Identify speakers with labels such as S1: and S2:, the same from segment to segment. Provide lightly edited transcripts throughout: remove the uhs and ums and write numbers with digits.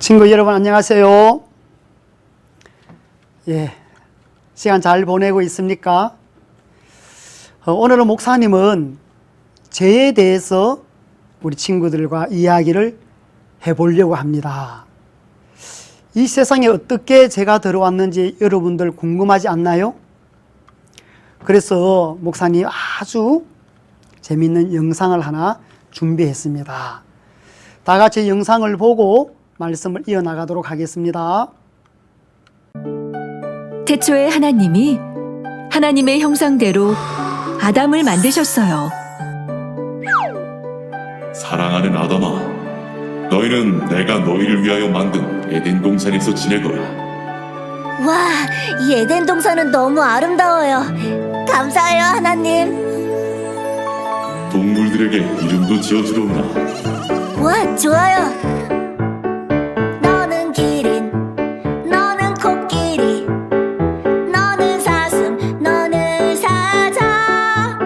S1: 친구 여러분 안녕하세요. 시간 잘 보내고 있습니까? 오늘은 목사님은 죄에 대해서 우리 친구들과 이야기를 해보려고 합니다. 이 세상에 어떻게 죄가 들어왔는지 여러분들 궁금하지 않나요? 그래서 목사님 아주 재미있는 영상을 하나 준비했습니다. 다 같이 영상을 보고 말씀을 이어나가도록 하겠습니다.
S2: 태초에 하나님이 하나님의 형상대로 아담을 만드셨어요.
S3: 사랑하는 아담아, 너희는 내가 너희를 위하여 만든 에덴 동산에서 지내거라.
S4: 와, 이 에덴 동산은 너무 아름다워요. 감사해요, 하나님.
S3: 동물들에게 이름도 지어주려나.
S4: 와, 좋아요. 너는 기린, 너는 코끼리, 너는 사슴, 너는 사자.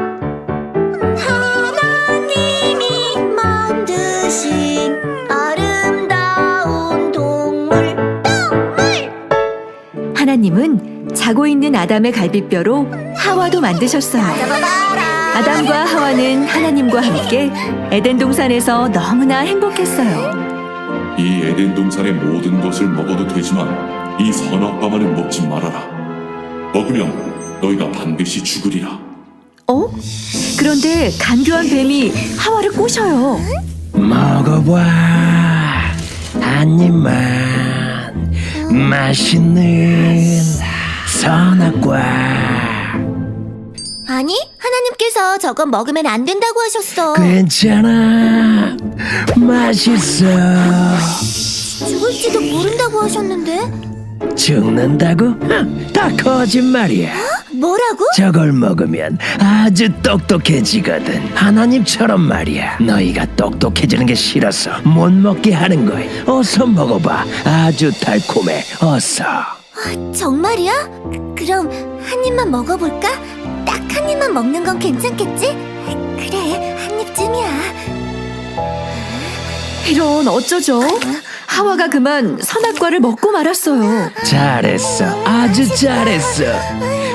S4: 하나님이 만드신 아름다운 동물.
S2: 하나님은 자고 있는 아담의 갈비뼈로 하와도 만드셨어요. 아담과 하와는 하나님과 함께 에덴 동산에서 너무나 행복했어요.
S3: 이 에덴 동산의 모든 것을 먹어도 되지만 이 선악과만은 먹지 말아라. 먹으면 너희가 반드시 죽으리라.
S2: 그런데 간교한 뱀이 하와를 꼬셔요.
S5: 먹어봐. 한 입만. 맛있는 선악과.
S4: 아니, 하나님께서 저건 먹으면 안 된다고 하셨어.
S5: 괜찮아. 맛있어.
S4: 죽을지도 모른다고 하셨는데?
S5: 죽는다고? 다 거짓말이야.
S4: 뭐라고?
S5: 저걸 먹으면 아주 똑똑해지거든. 하나님처럼 말이야. 너희가 똑똑해지는 게 싫어서 못 먹게 하는 거야. 어서 먹어봐. 아주 달콤해. 어서.
S4: 정말이야? 그럼 한 입만 먹어볼까? 딱 한 입만 먹는 건 괜찮겠지? 그래, 한 입쯤이야.
S2: 이런 어쩌죠? 하와가 그만 선악과를 먹고 말았어요.
S5: 잘했어. 아주 잘했어.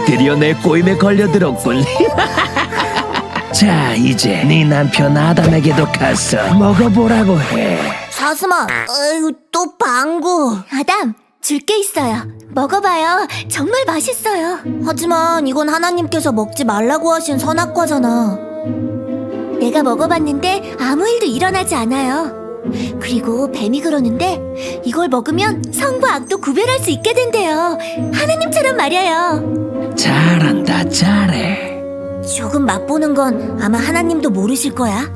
S5: 드디어 내 꼬임에 걸려들었군. 자, 이제 네 남편 아담에게도 가서 먹어보라고 해.
S4: 사슴아, 어휴, 또 방구. 아담, 줄 게 있어요. 먹어봐요. 정말 맛있어요. 하지만 이건 하나님께서 먹지 말라고 하신 선악과잖아. 내가 먹어봤는데 아무 일도 일어나지 않아요. 그리고 뱀이 그러는데 이걸 먹으면 성과 악도 구별할 수 있게 된대요. 하나님처럼 말이에요.
S5: 잘한다, 잘해.
S4: 조금 맛보는 건 아마 하나님도 모르실 거야.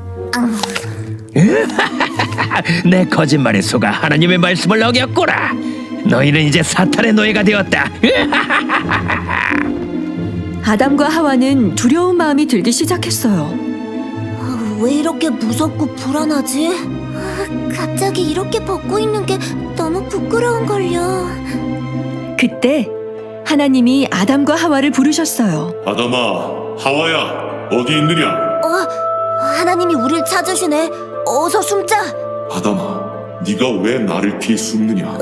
S5: 내 거짓말에 속아 하나님의 말씀을 어겼구나. 너희는 이제 사탄의 노예가 되었다.
S2: 아담과 하와는 두려운 마음이 들기 시작했어요.
S4: 왜 이렇게 무섭고 불안하지? 갑자기 이렇게 벗고 있는 게 너무 부끄러운걸요.
S2: 그때 하나님이 아담과 하와를 부르셨어요.
S3: 아담아, 하와야, 어디 있느냐?
S4: 하나님이 우릴 찾으시네. 어서 숨자.
S3: 아담아, 네가 왜 나를 피해 숨느냐?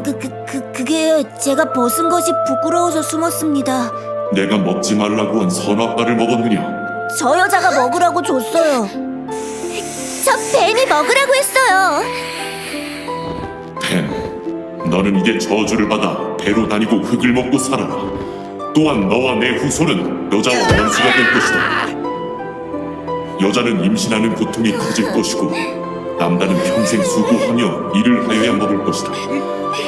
S4: 그게 제가 벗은 것이 부끄러워서 숨었습니다.
S3: 내가 먹지 말라고 한 선악과를 먹었느냐?
S4: 저 여자가 먹으라고 줬어요. 저 뱀이 먹으라고 했어요.
S3: 뱀, 너는 이제 저주를 받아 배로 다니고 흙을 먹고 살아라. 또한 너와 내 후손은 여자와 원수가 될 것이다. 여자는 임신하는 고통이 커질 것이고 남자는 평생 수고하며 일을 하여야 먹을 것이다.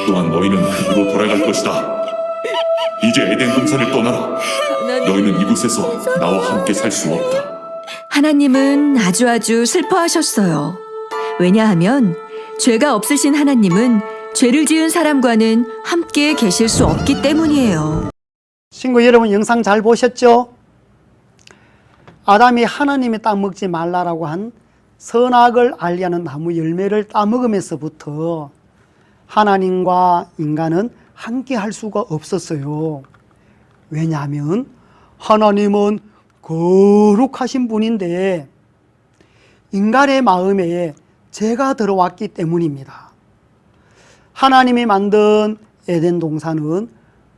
S3: 또한 너희는 흙으로 돌아갈 것이다. 이제 에덴 동산을 떠나라. 너희는 이곳에서 나와 함께 살 수 없다.
S2: 하나님은 아주 슬퍼하셨어요. 왜냐하면 죄가 없으신 하나님은 죄를 지은 사람과는 함께 계실 수 없기 때문이에요.
S1: 친구 여러분 영상 잘 보셨죠? 아담이 하나님이 따먹지 말라라고 한 선악을 알리하는 나무 열매를 따먹으면서부터 하나님과 인간은 함께 할 수가 없었어요. 왜냐하면 하나님은 거룩하신 분인데 인간의 마음에 죄가 들어왔기 때문입니다. 하나님이 만든 에덴 동산은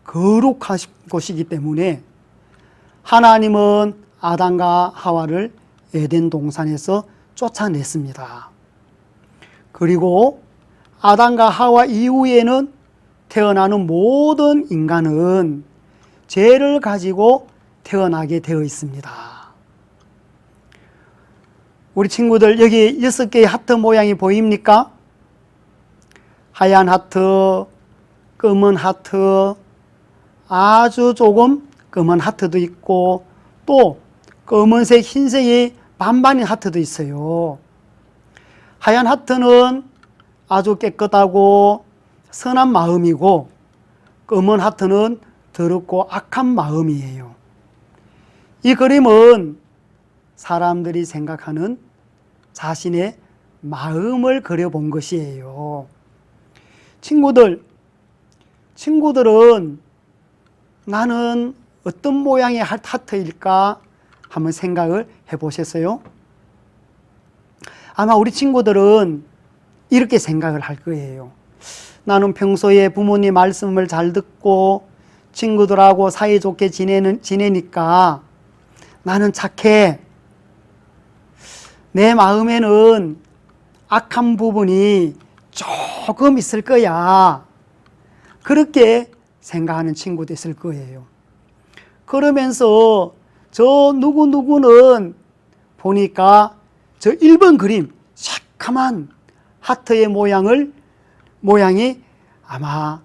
S1: 거룩하신 곳이기 때문에 하나님은 아담과 하와를 에덴 동산에서 쫓아냈습니다. 그리고 아담과 하와 이후에는 태어나는 모든 인간은 죄를 가지고 태어나게 되어 있습니다. 우리 친구들, 여기 6개의 하트 모양이 보입니까? 하얀 하트, 검은 하트, 아주 조금 검은 하트도 있고 또 검은색, 흰색이 반반인 하트도 있어요. 하얀 하트는 아주 깨끗하고 선한 마음이고 검은 하트는 더럽고 악한 마음이에요. 이 그림은 사람들이 생각하는 자신의 마음을 그려본 것이에요. 친구들은 나는 어떤 모양의 하트일까 한번 생각을 해보셨어요? 아마 우리 친구들은 이렇게 생각을 할 거예요. 나는 평소에 부모님 말씀을 잘 듣고 친구들하고 사이좋게 지내니까 나는 착해. 내 마음에는 악한 부분이 조금 있을 거야. 그렇게 생각하는 친구도 있을 거예요. 그러면서 저 누구누구는 보니까 저 1번 그림 새카만 하트의 모양이 아마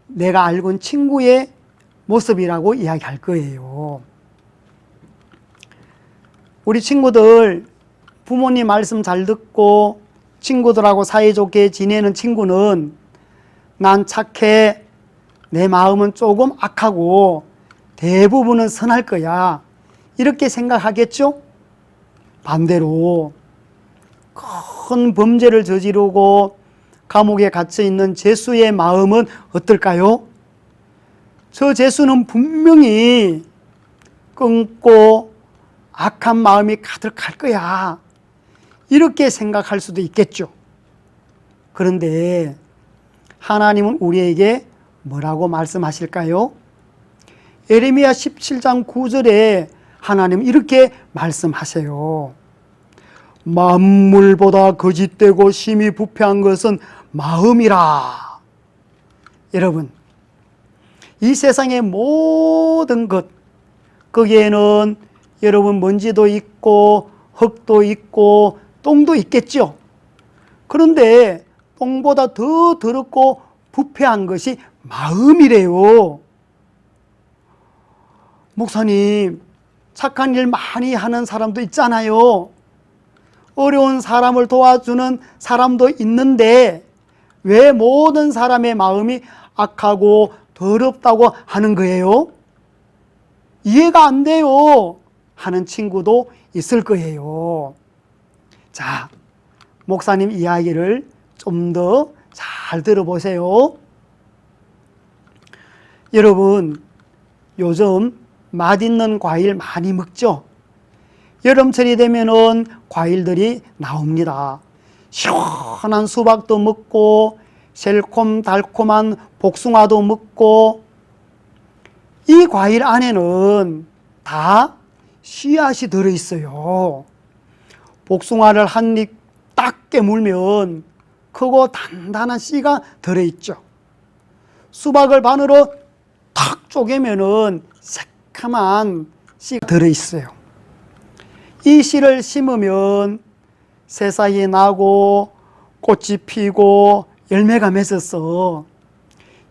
S1: 내가 알고 있는 친구의 모습이라고 이야기할 거예요. 우리 친구들 부모님 말씀 잘 듣고 친구들하고 사이좋게 지내는 친구는 난 착해, 내 마음은 조금 악하고 대부분은 선할 거야, 이렇게 생각하겠죠? 반대로 큰 범죄를 저지르고 감옥에 갇혀 있는 죄수의 마음은 어떨까요? 저 죄수는 분명히 끊고 악한 마음이 가득할 거야, 이렇게 생각할 수도 있겠죠. 그런데 하나님은 우리에게 뭐라고 말씀하실까요? 예레미야 17장 9절에 하나님 이렇게 말씀하세요. 만물보다 거짓되고 심히 부패한 것은 마음이라. 여러분, 이 세상의 모든 것, 거기에는 여러분 먼지도 있고 흙도 있고 똥도 있겠죠. 그런데 똥보다 더 더럽고 부패한 것이 마음이래요. 목사님, 착한 일 많이 하는 사람도 있잖아요. 어려운 사람을 도와주는 사람도 있는데 왜 모든 사람의 마음이 악하고 더럽다고 하는 거예요? 이해가 안 돼요 하는 친구도 있을 거예요. 자, 목사님 이야기를 좀 더 잘 들어보세요. 여러분, 요즘 맛있는 과일 많이 먹죠? 여름철이 되면은 과일들이 나옵니다. 시원한 수박도 먹고 새콤달콤한 복숭아도 먹고, 이 과일 안에는 다 씨앗이 들어있어요. 복숭아를 한 입 딱 깨물면 크고 단단한 씨가 들어있죠. 수박을 반으로 탁 쪼개면은 새카만 씨가 들어있어요. 이 씨를 심으면 새싹이 나고 꽃이 피고 열매가 맺어서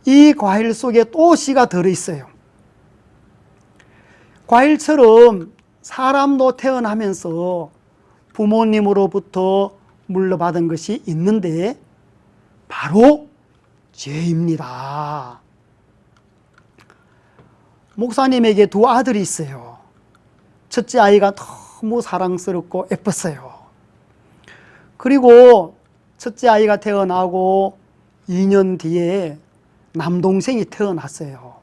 S1: 이 과일 속에 또 씨가 들어있어요. 과일처럼 사람도 태어나면서 부모님으로부터 물려받은 것이 있는데 바로 죄입니다. 목사님에게 두 아들이 있어요. 첫째 아이가 너무 사랑스럽고 예뻤어요. 그리고 첫째 아이가 태어나고 2년 뒤에 남동생이 태어났어요.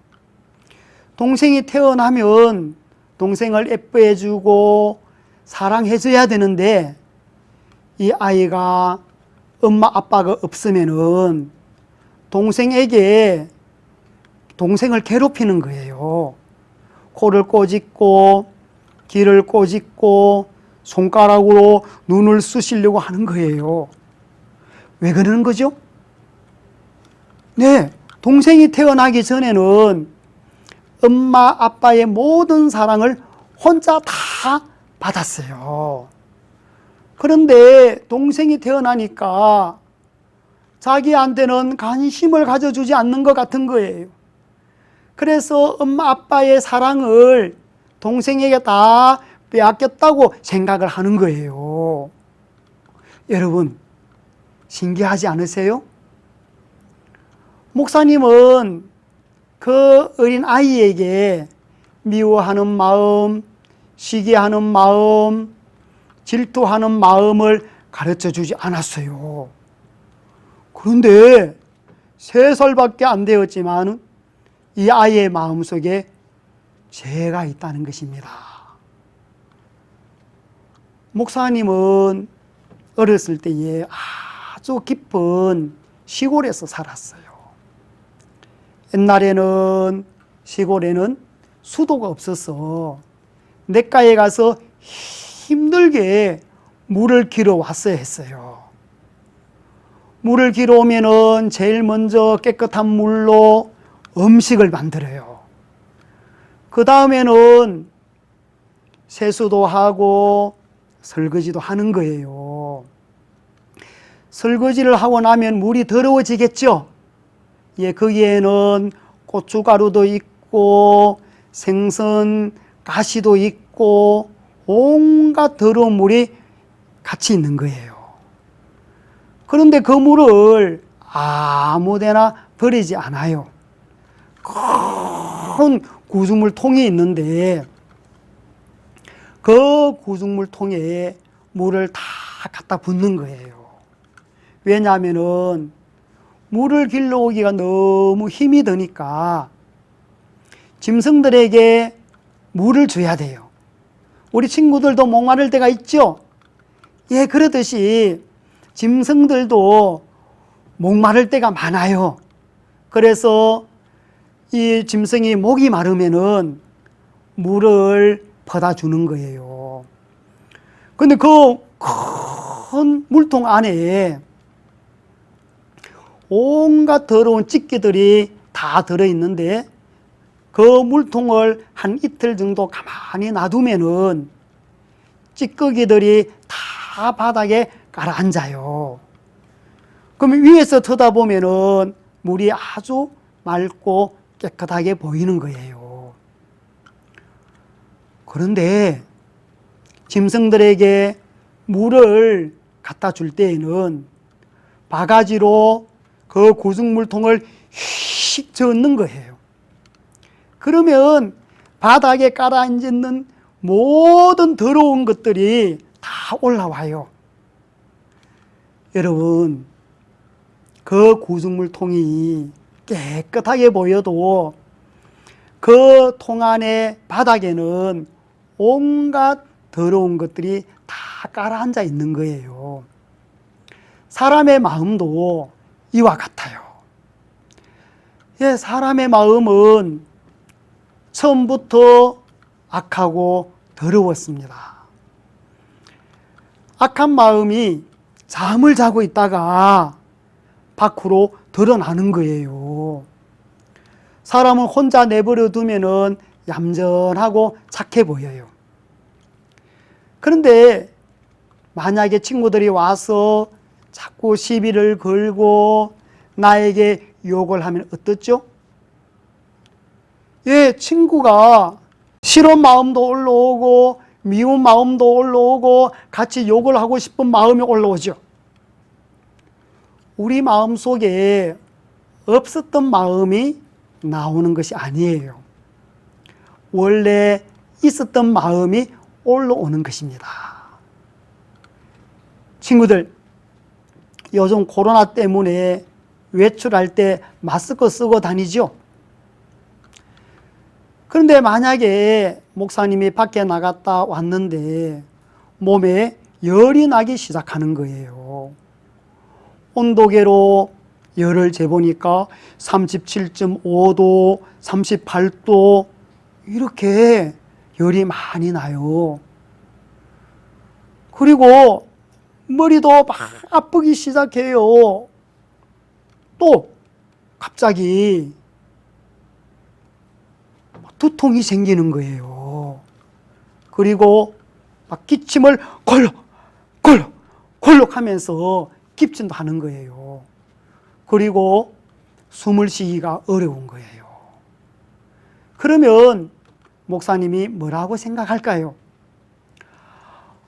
S1: 동생이 태어나면 동생을 예뻐해주고 사랑해줘야 되는데 이 아이가 엄마 아빠가 없으면은 동생에게 동생을 괴롭히는 거예요. 코를 꼬집고 귀를 꼬집고 손가락으로 눈을 쑤시려고 하는 거예요. 왜 그러는 거죠? 네, 동생이 태어나기 전에는 엄마 아빠의 모든 사랑을 혼자 다 받았어요. 그런데 동생이 태어나니까 자기한테는 관심을 가져주지 않는 것 같은 거예요. 그래서 엄마 아빠의 사랑을 동생에게 다 빼앗겼다고 생각을 하는 거예요. 여러분, 신기하지 않으세요? 목사님은 그 어린 아이에게 미워하는 마음, 시기하는 마음, 질투하는 마음을 가르쳐 주지 않았어요. 그런데 3살밖에 안 되었지만 이 아이의 마음속에 죄가 있다는 것입니다. 목사님은 어렸을 때에 아주 깊은 시골에서 살았어요. 옛날에는 시골에는 수도가 없어서 냇가에 가서 힘들게 물을 길어 왔어야 했어요. 물을 길어 오면은 제일 먼저 깨끗한 물로 음식을 만들어요. 그 다음에는 세수도 하고 설거지도 하는 거예요. 설거지를 하고 나면 물이 더러워지겠죠? 예, 거기에는 고춧가루도 있고 생선, 가시도 있고 온갖 더러운 물이 같이 있는 거예요. 그런데 그 물을 아무데나 버리지 않아요. 큰 구중물통이 있는데 그 구중물통에 물을 다 갖다 붓는 거예요. 왜냐하면은 물을 길러오기가 너무 힘이 드니까 짐승들에게 물을 줘야 돼요. 우리 친구들도 목마를 때가 있죠? 예, 그러듯이 짐승들도 목마를 때가 많아요. 그래서 이 짐승이 목이 마르면은 물을 퍼다 주는 거예요. 근데 그 큰 물통 안에 온갖 더러운 찌개들이 다 들어있는데 그 물통을 한 이틀 정도 가만히 놔두면은 찌꺼기들이 다 바닥에 가라앉아요. 그럼 위에서 쳐다보면은 물이 아주 맑고 깨끗하게 보이는 거예요. 그런데 짐승들에게 물을 갖다 줄 때에는 바가지로 그 구중물통을 휙 젓는 거예요. 그러면 바닥에 깔아앉는 모든 더러운 것들이 다 올라와요. 여러분, 그 구중물통이 깨끗하게 보여도 그 통 안에 바닥에는 온갖 더러운 것들이 다 깔아앉아 있는 거예요. 사람의 마음도 이와 같아요. 예, 사람의 마음은 처음부터 악하고 더러웠습니다. 악한 마음이 잠을 자고 있다가 밖으로 드러나는 거예요. 사람은 혼자 내버려 두면은 얌전하고 착해 보여요. 그런데 만약에 친구들이 와서 자꾸 시비를 걸고 나에게 욕을 하면 어떻죠? 예, 친구가 싫은 마음도 올라오고 미운 마음도 올라오고 같이 욕을 하고 싶은 마음이 올라오죠. 우리 마음 속에 없었던 마음이 나오는 것이 아니에요. 원래 있었던 마음이 올라오는 것입니다. 친구들, 요즘 코로나 때문에 외출할 때 마스크 쓰고 다니죠? 그런데 만약에 목사님이 밖에 나갔다 왔는데 몸에 열이 나기 시작하는 거예요. 온도계로 열을 재보니까 37.5도, 38도 이렇게 열이 많이 나요. 그리고 머리도 막 아프기 시작해요. 또 갑자기 두통이 생기는 거예요. 그리고 막 기침을 콜록 하면서 기침도 하는 거예요. 그리고 숨을 쉬기가 어려운 거예요. 그러면 목사님이 뭐라고 생각할까요?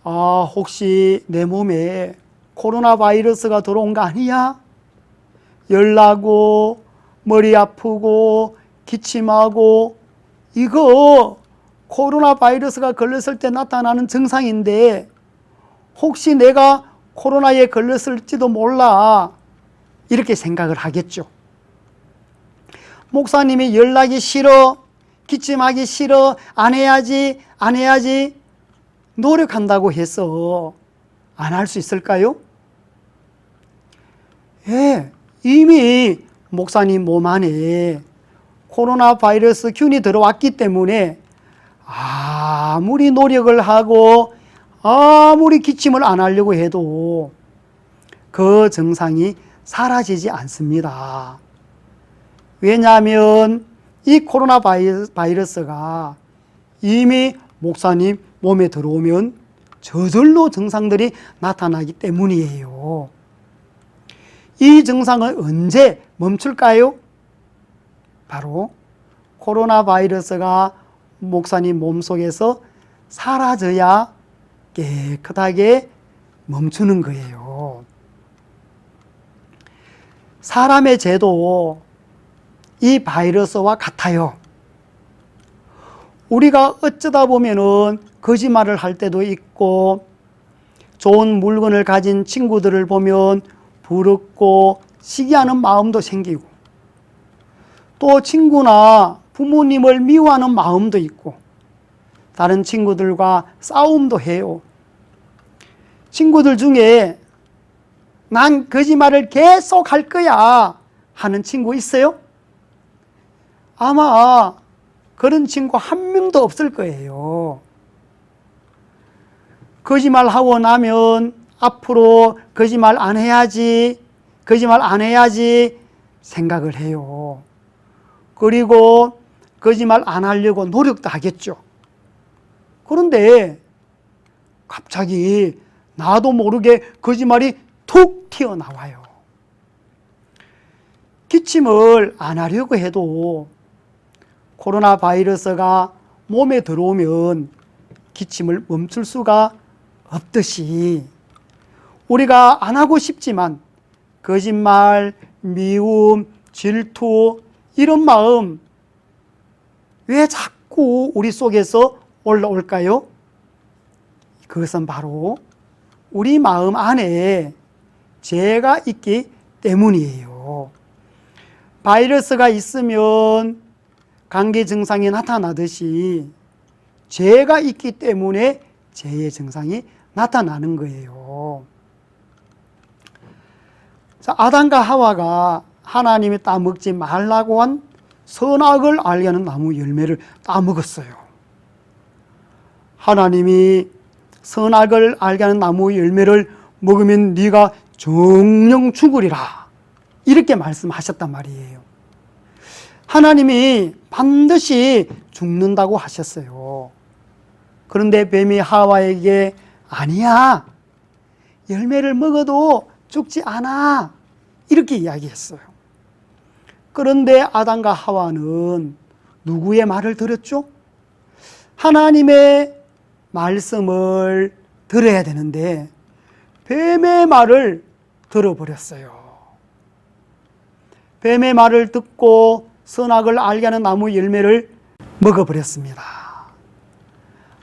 S1: 아, 혹시 내 몸에 코로나 바이러스가 들어온 거 아니야? 열나고 머리 아프고 기침하고 이거 코로나 바이러스가 걸렸을 때 나타나는 증상인데 혹시 내가 코로나에 걸렸을지도 몰라 이렇게 생각을 하겠죠. 목사님이 열나기 싫어, 기침하기 싫어, 안 해야지 노력한다고 해서 안 할 수 있을까요? 예, 이미 목사님 몸 안에 코로나 바이러스 균이 들어왔기 때문에 아무리 노력을 하고 아무리 기침을 안 하려고 해도 그 증상이 사라지지 않습니다. 왜냐하면 이 코로나 바이러스가 이미 목사님 몸에 들어오면 저절로 증상들이 나타나기 때문이에요. 이 증상은 언제 멈출까요? 바로 코로나 바이러스가 목사님 몸속에서 사라져야 깨끗하게 멈추는 거예요. 사람의 죄도 이 바이러스와 같아요. 우리가 어쩌다 보면은 거짓말을 할 때도 있고, 좋은 물건을 가진 친구들을 보면 부럽고 시기하는 마음도 생기고, 또 친구나 부모님을 미워하는 마음도 있고, 다른 친구들과 싸움도 해요. 친구들 중에 난 거짓말을 계속 할 거야 하는 친구 있어요? 아마 그런 친구 한 명도 없을 거예요. 거짓말하고 나면 앞으로 거짓말 안 해야지 생각을 해요. 그리고 거짓말 안 하려고 노력도 하겠죠. 그런데 갑자기 나도 모르게 거짓말이 툭 튀어나와요. 기침을 안 하려고 해도 코로나 바이러스가 몸에 들어오면 기침을 멈출 수가 없듯이 우리가 안 하고 싶지만 거짓말, 미움, 질투 이런 마음 왜 자꾸 우리 속에서 올라올까요? 그것은 바로 우리 마음 안에 죄가 있기 때문이에요. 바이러스가 있으면 감기 증상이 나타나듯이 죄가 있기 때문에 죄의 증상이 나타나는 거예요. 자, 아담과 하와가 하나님이 따먹지 말라고 한 선악을 알게 하는 나무 열매를 따먹었어요. 하나님이 선악을 알게 하는 나무 열매를 먹으면 네가 정령 죽으리라 이렇게 말씀하셨단 말이에요. 하나님이 반드시 죽는다고 하셨어요. 그런데 뱀이 하와에게 아니야, 열매를 먹어도 죽지 않아 이렇게 이야기했어요. 그런데 아담과 하와는 누구의 말을 들었죠? 하나님의 말씀을 들어야 되는데 뱀의 말을 들어버렸어요. 뱀의 말을 듣고 선악을 알게 하는 나무 열매를 먹어버렸습니다.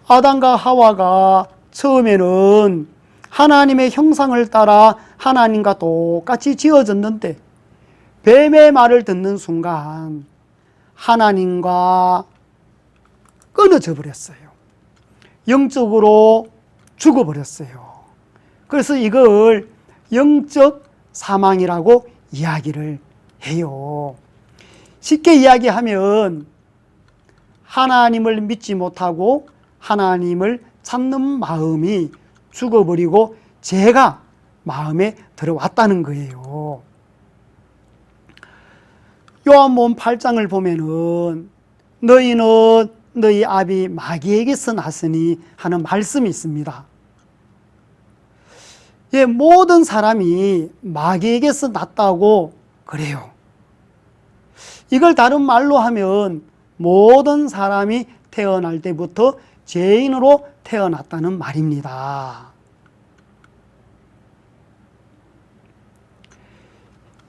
S1: 아담과 하와가 처음에는 하나님의 형상을 따라 하나님과 똑같이 지어졌는데 뱀의 말을 듣는 순간 하나님과 끊어져 버렸어요. 영적으로 죽어버렸어요. 그래서 이걸 영적 사망이라고 이야기를 해요. 쉽게 이야기하면 하나님을 믿지 못하고 하나님을 찾는 마음이 죽어버리고 죄가 마음에 들어왔다는 거예요. 요한복음 8장을 보면은 너희는 너희 아비 마귀에게서 났으니 하는 말씀이 있습니다. 예, 모든 사람이 마귀에게서 났다고 그래요. 이걸 다른 말로 하면 모든 사람이 태어날 때부터 죄인으로 태어났다는 말입니다.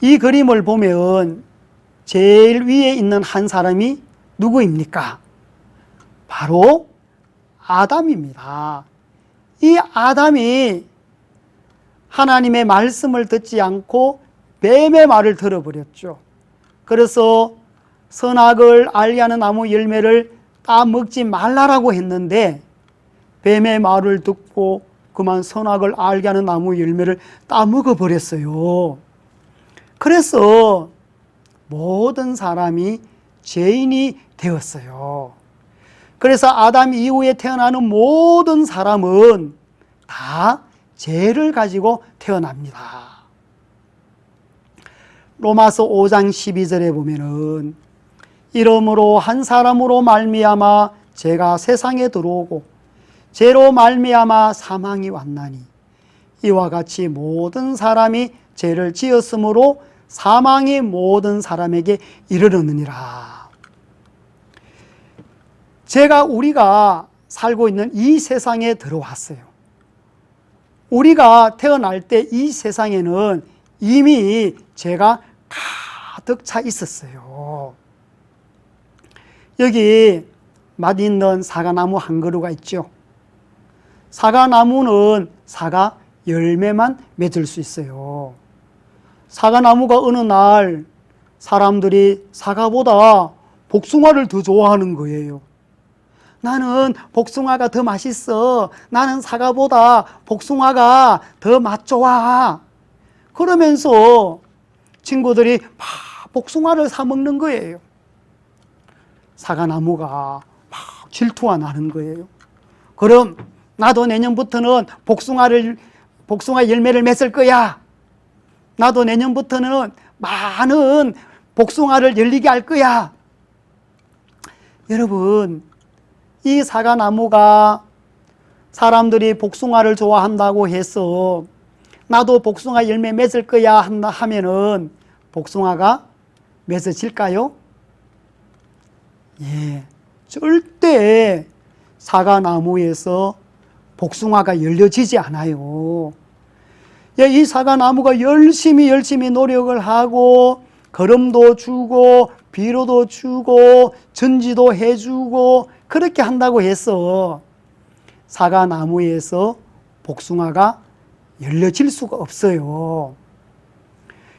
S1: 이 그림을 보면 제일 위에 있는 한 사람이 누구입니까? 바로 아담입니다. 이 아담이 하나님의 말씀을 듣지 않고 뱀의 말을 들어버렸죠. 그래서 선악을 알게 하는 나무 열매를 따먹지 말라라고 했는데 뱀의 말을 듣고 그만 선악을 알게 하는 나무 열매를 따먹어 버렸어요. 그래서 모든 사람이 죄인이 되었어요. 그래서 아담 이후에 태어나는 모든 사람은 다 죄를 가지고 태어납니다. 로마서 5장 12절에 보면은 이러므로 한 사람으로 말미암아 죄가 세상에 들어오고 죄로 말미암아 사망이 왔나니 이와 같이 모든 사람이 죄를 지었으므로 사망이 모든 사람에게 이르렀느니라. 죄가 우리가 살고 있는 이 세상에 들어왔어요. 우리가 태어날 때 이 세상에는 이미 죄가 가득 차 있었어요. 여기 맛있는 사과나무 한 그루가 있죠. 사과나무는 사과 열매만 맺을 수 있어요. 사과나무가 어느 날 사람들이 사과보다 복숭아를 더 좋아하는 거예요. 나는 복숭아가 더 맛있어. 나는 사과보다 복숭아가 더 맛 좋아. 그러면서 친구들이 막 복숭아를 사 먹는 거예요. 사과나무가 막 질투가 나는 거예요. 그럼 나도 내년부터는 복숭아 열매를 맺을 거야. 나도 내년부터는 많은 복숭아를 열리게 할 거야. 여러분, 이 사과나무가 사람들이 복숭아를 좋아한다고 해서 나도 복숭아 열매 맺을 거야 하면은 복숭아가 맺어질까요? 예, 절대 사과나무에서 복숭아가 열려지지 않아요. 예, 이 사과나무가 열심히 노력을 하고 거름도 주고 비료도 주고 전지도 해주고 그렇게 한다고 해서 사과나무에서 복숭아가 열려질 수가 없어요.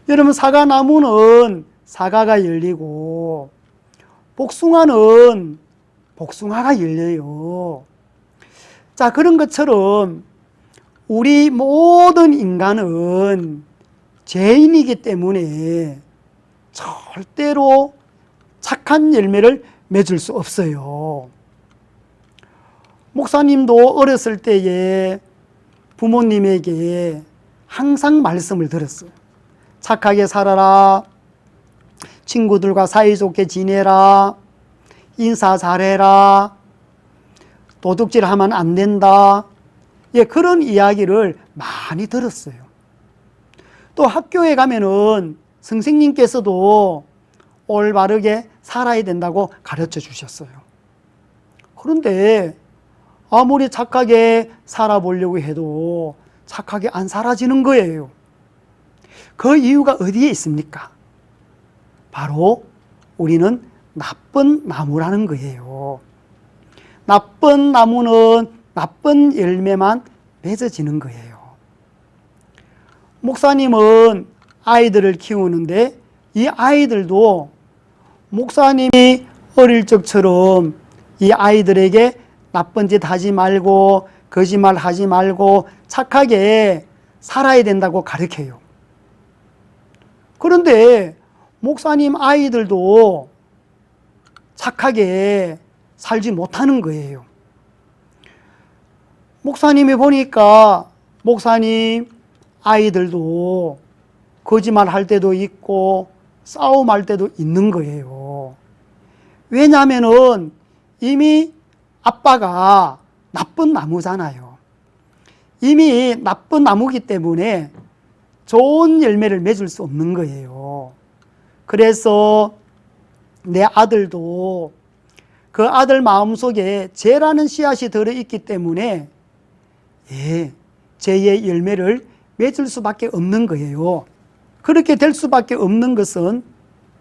S1: 여러분, 사과나무는 사과가 열리고 복숭아는 복숭아가 열려요. 자, 그런 것처럼 우리 모든 인간은 죄인이기 때문에 절대로 착한 열매를 맺을 수 없어요. 목사님도 어렸을 때에 부모님에게 항상 말씀을 들었어요. 착하게 살아라. 친구들과 사이좋게 지내라. 인사 잘해라. 도둑질하면 안 된다. 예, 그런 이야기를 많이 들었어요. 또 학교에 가면은 선생님께서도 올바르게 살아야 된다고 가르쳐 주셨어요. 그런데 아무리 착하게 살아보려고 해도 착하게 안 살아지는 거예요. 그 이유가 어디에 있습니까? 바로 우리는 나쁜 나무라는 거예요. 나쁜 나무는 나쁜 열매만 맺어지는 거예요. 목사님은 아이들을 키우는데 이 아이들도 목사님이 어릴 적처럼 이 아이들에게 나쁜 짓 하지 말고 거짓말 하지 말고 착하게 살아야 된다고 가르쳐요. 그런데 목사님 아이들도 착하게 살지 못하는 거예요. 목사님이 보니까 목사님 아이들도 거짓말 할 때도 있고 싸움할 때도 있는 거예요. 왜냐하면은 이미 아빠가 나쁜 나무잖아요. 이미 나쁜 나무기 때문에 좋은 열매를 맺을 수 없는 거예요. 그래서 내 아들도 그 아들 마음속에 죄라는 씨앗이 들어있기 때문에 죄의 열매를 맺을 수밖에 없는 거예요. 그렇게 될 수밖에 없는 것은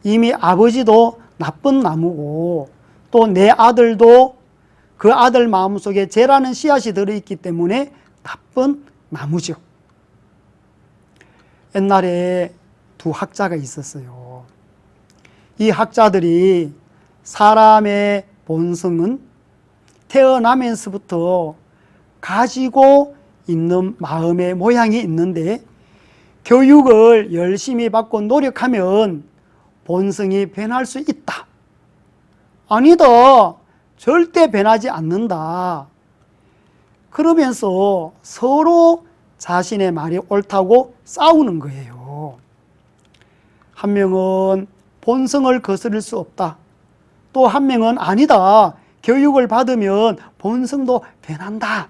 S1: 이미 아버지도 나쁜 나무고 또 내 아들도 그 아들 마음속에 죄라는 씨앗이 들어있기 때문에 나쁜 나무죠. 옛날에 두 학자가 있었어요. 이 학자들이 사람의 본성은 태어나면서부터 가지고 있는 마음의 모양이 있는데 교육을 열심히 받고 노력하면 본성이 변할 수 있다. 아니다. 절대 변하지 않는다. 그러면서 서로 자신의 말이 옳다고 싸우는 거예요. 한 명은 본성을 거스를 수 없다. 또 한 명은 아니다. 교육을 받으면 본성도 변한다.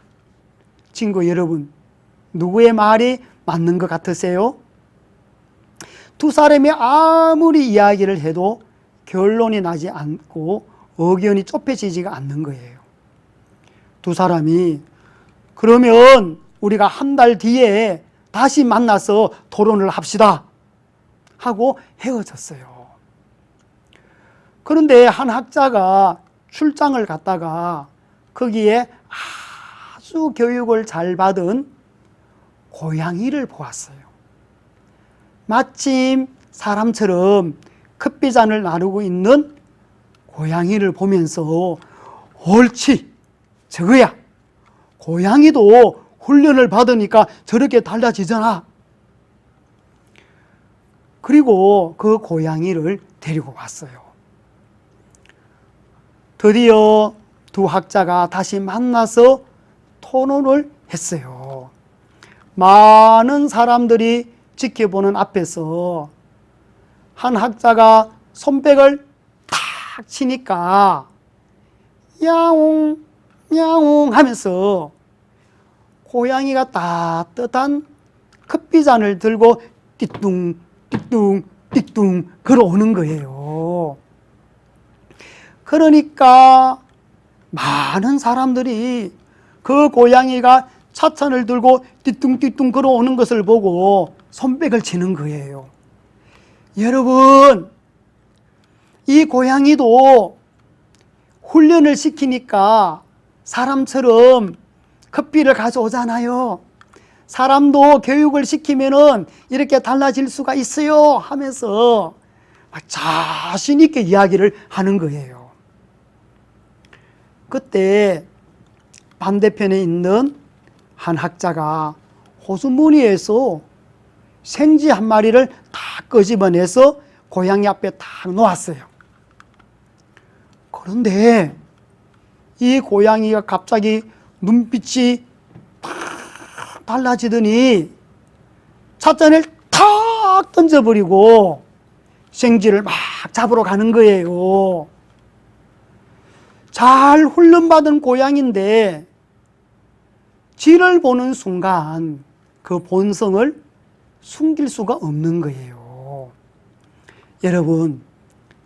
S1: 친구 여러분, 누구의 말이 맞는 것 같으세요? 두 사람이 아무리 이야기를 해도 결론이 나지 않고 의견이 좁혀지지가 않는 거예요. 두 사람이 그러면 우리가 한 달 뒤에 다시 만나서 토론을 합시다 하고 헤어졌어요. 그런데 한 학자가 출장을 갔다가 거기에 아주 교육을 잘 받은 고양이를 보았어요. 마침 사람처럼 커피잔을 나누고 있는 고양이를 보면서 옳지, 저거야. 고양이도 훈련을 받으니까 저렇게 달라지잖아. 그리고 그 고양이를 데리고 왔어요. 드디어 두 학자가 다시 만나서 토론을 했어요. 많은 사람들이 지켜보는 앞에서 한 학자가 손뼉을 탁 치니까 야옹 야옹 하면서 고양이가 따뜻한 커피잔을 들고 띠뚱 띠뚱 띠뚱 걸어오는 거예요. 그러니까 많은 사람들이 그 고양이가 차찬을 들고 띠뚱띠뚱 걸어오는 것을 보고 손뼉을 치는 거예요. 여러분, 이 고양이도 훈련을 시키니까 사람처럼 커피를 가져오잖아요. 사람도 교육을 시키면은 이렇게 달라질 수가 있어요 하면서 자신 있게 이야기를 하는 거예요. 그때 반대편에 있는 한 학자가 호수무늬에서 생쥐 한 마리를 다 끄집어내서 고양이 앞에 딱 놓았어요. 그런데 이 고양이가 갑자기 눈빛이 탁 달라지더니 찻잔을 탁 던져버리고 생쥐를 막 잡으러 가는 거예요. 잘 훈련받은 고양인데 쥐를 보는 순간 그 본성을 숨길 수가 없는 거예요. 여러분,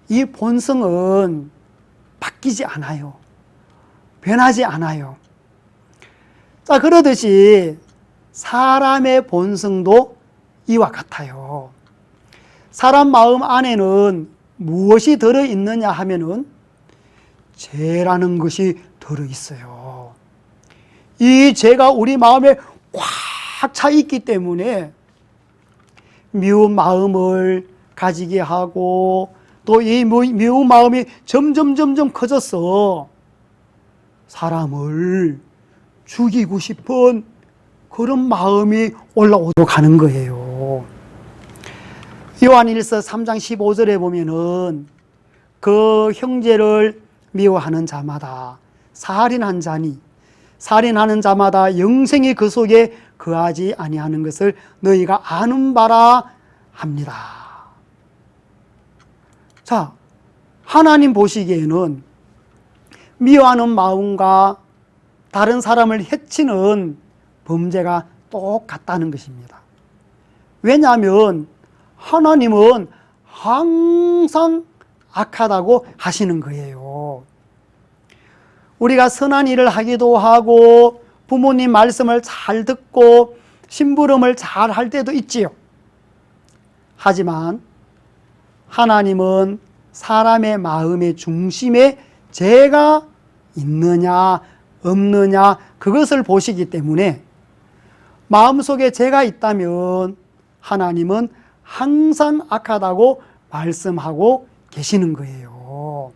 S1: 이 본성은 바뀌지 않아요. 변하지 않아요. 자, 그러듯이 사람의 본성도 이와 같아요. 사람 마음 안에는 무엇이 들어있느냐 하면은 죄라는 것이 들어있어요. 이 죄가 우리 마음에 꽉 차 있기 때문에 미운 마음을 가지게 하고 또 이 미운 마음이 점점 커져서 사람을 죽이고 싶은 그런 마음이 올라오도록 하는 거예요. 요한일서 3장 15절에 보면은 그 형제를 미워하는 자마다 살인한 자니 살인하는 자마다 영생이 그 속에 거하지 아니하는 것을 너희가 아는 바라 합니다. 자, 하나님 보시기에는 미워하는 마음과 다른 사람을 해치는 범죄가 똑같다는 것입니다. 왜냐하면 하나님은 항상 악하다고 하시는 거예요. 우리가 선한 일을 하기도 하고 부모님 말씀을 잘 듣고 심부름을 잘 할 때도 있지요. 하지만 하나님은 사람의 마음의 중심에 죄가 있느냐 없느냐 그것을 보시기 때문에 마음속에 죄가 있다면 하나님은 항상 악하다고 말씀하고 계시는 거예요.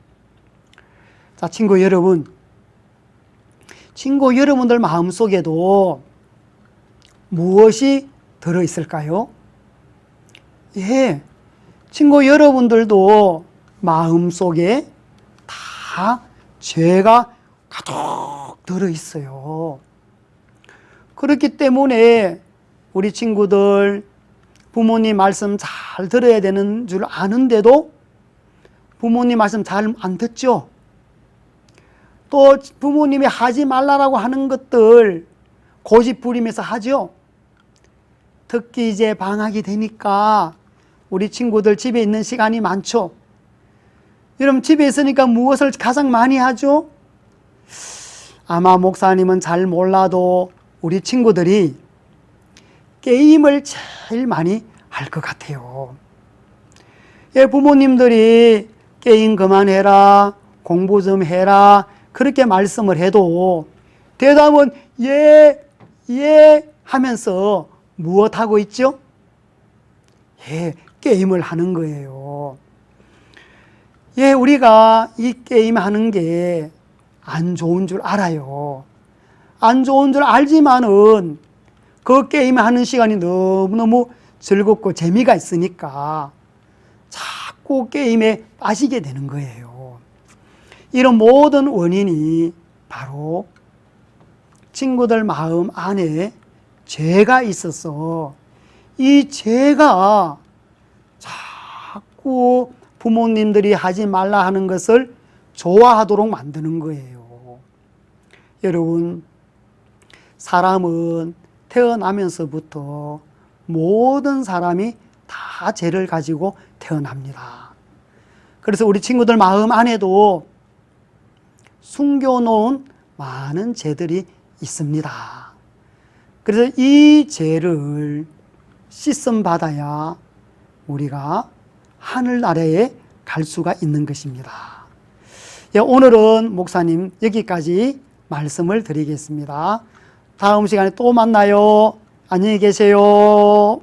S1: 자, 친구 여러분들 마음속에도 무엇이 들어있을까요? 예, 친구 여러분들도 마음속에 다 죄가 가득 들어있어요. 그렇기 때문에 우리 친구들 부모님 말씀 잘 들어야 되는 줄 아는데도 부모님 말씀 잘 안 듣죠? 또 부모님이 하지 말라고 하는 것들 고집부리면서 하죠? 특히 이제 방학이 되니까 우리 친구들 집에 있는 시간이 많죠? 여러분 집에 있으니까 무엇을 가장 많이 하죠? 아마 목사님은 잘 몰라도 우리 친구들이 게임을 제일 많이 할 것 같아요. 예, 부모님들이 게임 그만해라, 공부 좀 해라 그렇게 말씀을 해도 대답은 예 하면서 무엇 하고 있죠? 예, 게임을 하는 거예요. 예, 우리가 이 게임 하는 게 안 좋은 줄 알아요. 안 좋은 줄 알지만은 그 게임 하는 시간이 너무너무 즐겁고 재미가 있으니까 자꾸 게임에 빠지게 되는 거예요. 이런 모든 원인이 바로 친구들 마음 안에 죄가 있어서 이 죄가 자꾸 부모님들이 하지 말라 하는 것을 좋아하도록 만드는 거예요. 여러분, 사람은 태어나면서부터 모든 사람이 다 죄를 가지고 태어납니다. 그래서 우리 친구들 마음 안에도 숨겨놓은 많은 죄들이 있습니다. 그래서 이 죄를 씻음 받아야 우리가 하늘나라에 갈 수가 있는 것입니다. 예, 오늘은 목사님 여기까지 말씀을 드리겠습니다. 다음 시간에 또 만나요. 안녕히 계세요.